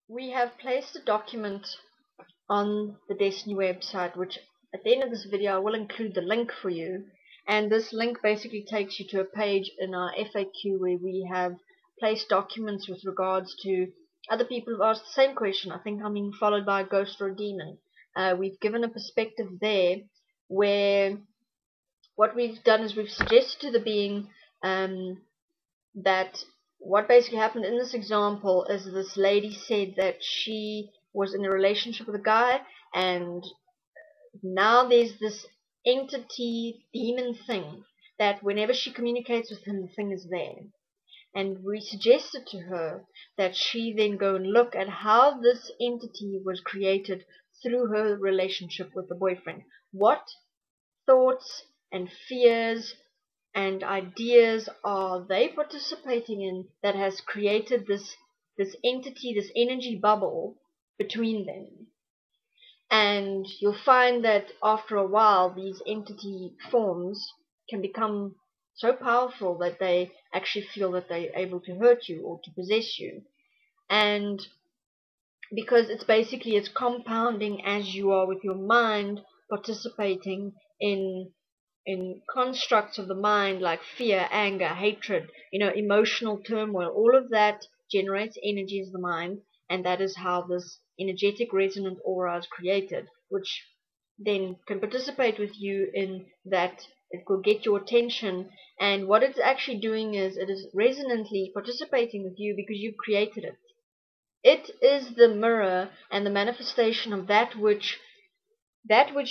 We have placed a document on the Destiny website, which at the end of this video I will include the link for you. And this link basically takes you to a page in our FAQ where we have placed documents with regards to other people who've asked the same question. I think I'm being followed by a ghost or a demon. We've given a perspective there where what we've done is we've suggested to the being that what basically happened in this example is this lady said that she was in a relationship with a guy, and now there's this entity demon thing that whenever she communicates with him, the thing is there. And we suggested to her that she then go and look at how this entity was created through her relationship with the boyfriend. What thoughts and fears and ideas are they participating in that has created this entity, this energy bubble between them. And you'll find that after a while these entity forms can become so powerful that they actually feel that they're able to hurt you or to possess you. And because it's compounding as you are with your mind participating in constructs of the mind like fear, anger, hatred, emotional turmoil. All of that generates energy as the mind, and that is how this energetic resonant aura is created, which then can participate with you in that. It will get your attention, and what it's actually doing is it is resonantly participating with you because you've created it. It is the mirror and the manifestation of that which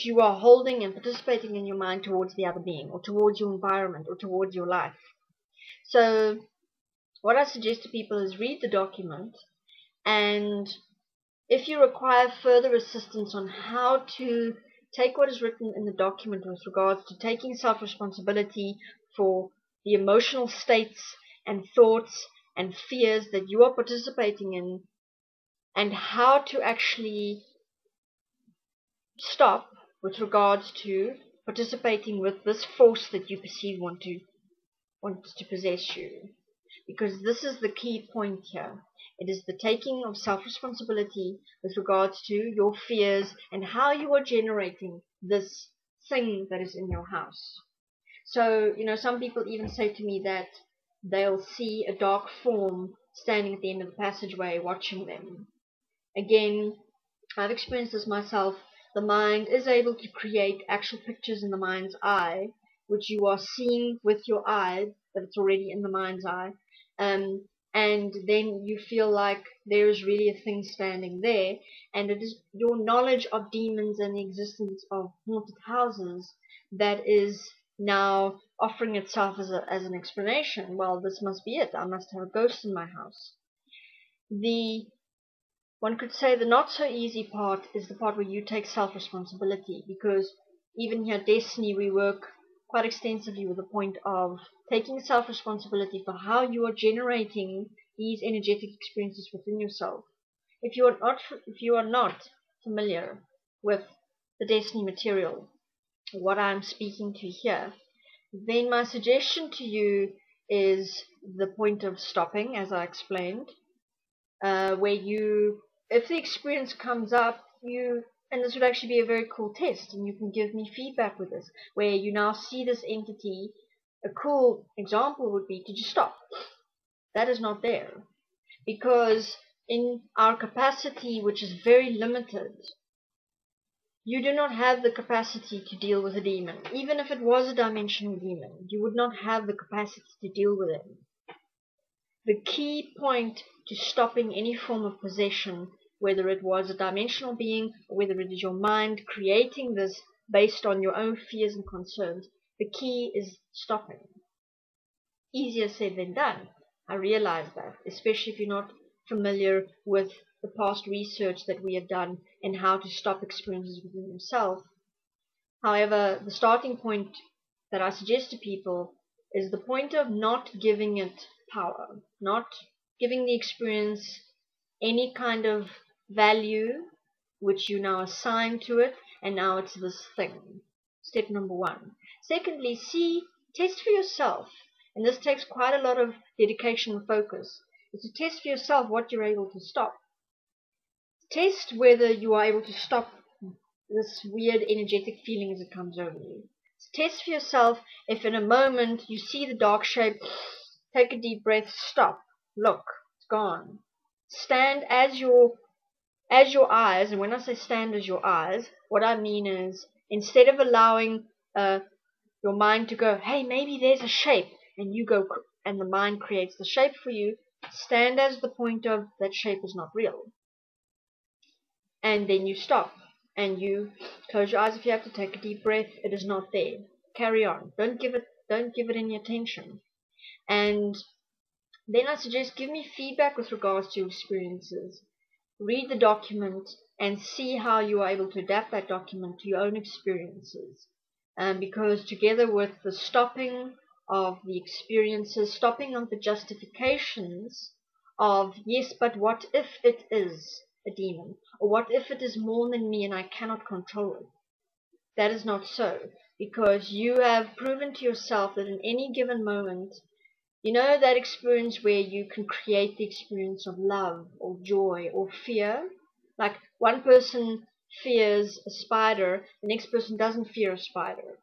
you are holding and participating in your mind towards the other being, or towards your environment, or towards your life. So what I suggest to people is read the document, and if you require further assistance on how to take what is written in the document with regards to taking self-responsibility for the emotional states and thoughts and fears that you are participating in, and how to actually stop with regards to participating with this force that you perceive wants to possess you. Because this is the key point here. It is the taking of self-responsibility with regards to your fears and how you are generating this thing that is in your house. So, some people even say to me that they'll see a dark form standing at the end of the passageway watching them. Again, I've experienced this myself. The mind is able to create actual pictures in the mind's eye, which you are seeing with your eye, but it's already in the mind's eye. And then you feel like there is really a thing standing there, and it is your knowledge of demons and the existence of haunted houses that is now offering itself as an explanation. Well, this must be it. I must have a ghost in my house. One could say the not so easy part is the part where you take self-responsibility, because even here at Destiny we work quite extensively with the point of taking self-responsibility for how you are generating these energetic experiences within yourself. If you are not familiar with the Destiny material, what I'm speaking to here, then my suggestion to you is the point of stopping, as I explained, where if the experience comes up, and this would actually be a very cool test, and you can give me feedback with this, where you now see this entity. A cool example would be to just stop. That is not there, because in our capacity, which is very limited, you do not have the capacity to deal with a demon. Even if it was a dimensional demon, you would not have the capacity to deal with it. The key point to stopping any form of possession, whether it was a dimensional being or whether it is your mind creating this based on your own fears and concerns, the key is stopping. Easier said than done. I realize that, especially if you're not familiar with the past research that we have done in how to stop experiences within yourself. However, the starting point that I suggest to people is the point of not giving it power, not giving the experience any kind of value which you now assign to it, and now it's this thing. Step number one. Secondly, test for yourself, and this takes quite a lot of dedication and focus, is to test for yourself what you're able to stop. Test whether you are able to stop this weird energetic feeling as it comes over you. Test for yourself if in a moment you see the dark shape, take a deep breath, stop, look, it's gone. Stand as your eyes, and when I say stand as your eyes, what I mean is instead of allowing your mind to go, hey, maybe there's a shape, and you go, and the mind creates the shape for you, stand as the point of that shape is not real. And then you stop, and you close your eyes if you have to, take a deep breath, it is not there. Carry on. Don't give it any attention. And then I suggest give me feedback with regards to your experiences. Read the document and see how you are able to adapt that document to your own experiences. Because together with the stopping of the experiences, stopping of the justifications of, yes, but what if it is a demon? Or what if it is more than me and I cannot control it? That is not so, because you have proven to yourself that in any given moment, you know that experience where you can create the experience of love or joy or fear? Like one person fears a spider, the next person doesn't fear a spider.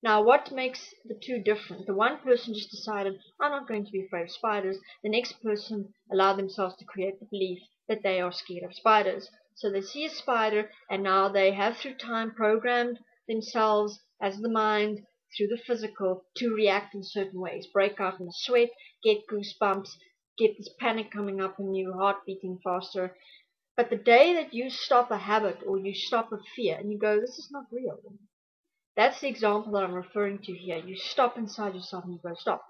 Now what makes the two different? The one person just decided, I'm not going to be afraid of spiders. The next person allowed themselves to create the belief that they are scared of spiders. So they see a spider, and now they have through time programmed themselves as the mind through the physical to react in certain ways, break out in a sweat, get goosebumps, get this panic coming up in you, heart beating faster. But the day that you stop a habit or you stop a fear and you go, this is not real, that's the example that I'm referring to here. You stop inside yourself and you go, stop.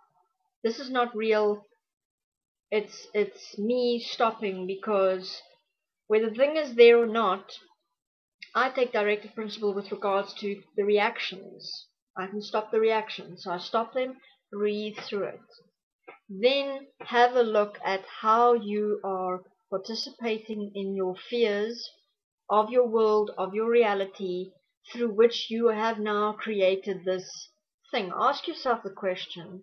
This is not real. It's me stopping, because whether the thing is there or not, I take directive principle with regards to the reactions. I can stop the reactions. So I stop them, breathe through it. Then have a look at how you are participating in your fears of your world, of your reality, through which you have now created this thing. Ask yourself the question,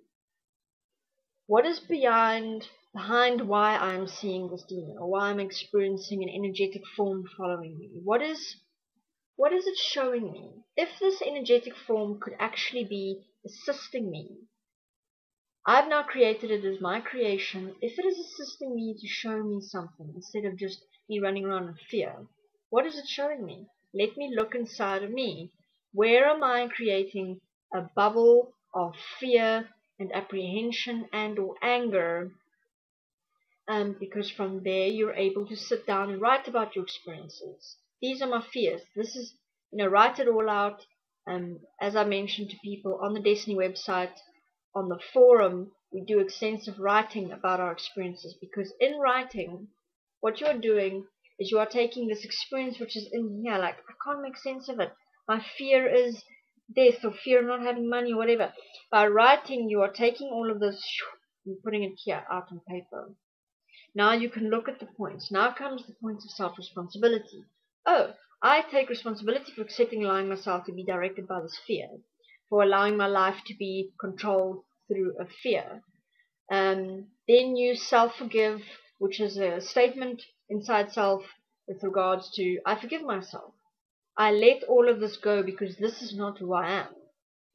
what is behind why I'm seeing this demon, or why I'm experiencing an energetic form following me? What is it showing me? If this energetic form could actually be assisting me, I've now created it as my creation. If it is assisting me to show me something instead of just me running around in fear, what is it showing me? Let me look inside of me. Where am I creating a bubble of fear and apprehension and or anger? Because from there you're able to sit down and write about your experiences. These are my fears. This is, write it all out. As I mentioned to people on the Destiny website, on the forum, we do extensive writing about our experiences, because in writing, what you're doing is you are taking this experience which is in here, like, I can't make sense of it. My fear is death, or fear of not having money, or whatever. By writing, you are taking all of this and putting it here out on paper. Now you can look at the points. Now comes the point of self-responsibility. Oh, I take responsibility for accepting, allowing myself to be directed by this fear, for allowing my life to be controlled through a fear. Then you self-forgive, which is a statement inside self with regards to, I forgive myself. I let all of this go because this is not who I am.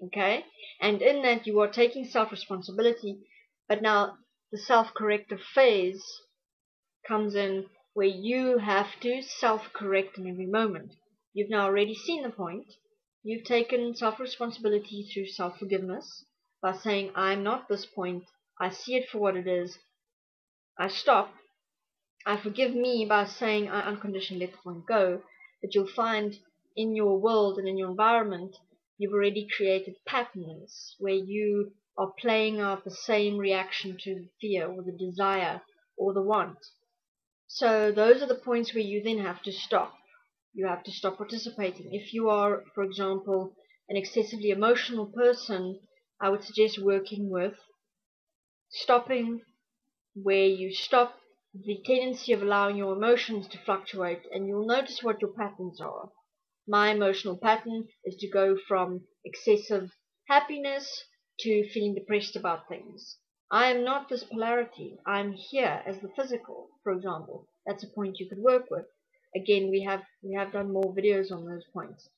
Okay? And in that you are taking self-responsibility, but now the self-corrective phase comes in where you have to self-correct in every moment. You've now already seen the point. You've taken self-responsibility through self-forgiveness by saying, I'm not this point. I see it for what it is. I stop. I forgive me by saying I unconditionally let the point go. But you'll find in your world and in your environment, you've already created patterns where you are playing out the same reaction to the fear or the desire or the want. So those are the points where you then have to stop. You have to stop participating. If you are, for example, an excessively emotional person, I would suggest working with stopping, where you stop the tendency of allowing your emotions to fluctuate, and you'll notice what your patterns are. My emotional pattern is to go from excessive happiness to feeling depressed about things. I am not this polarity. I'm here as the physical, for example. That's a point you could work with. again, we have done more videos on those points.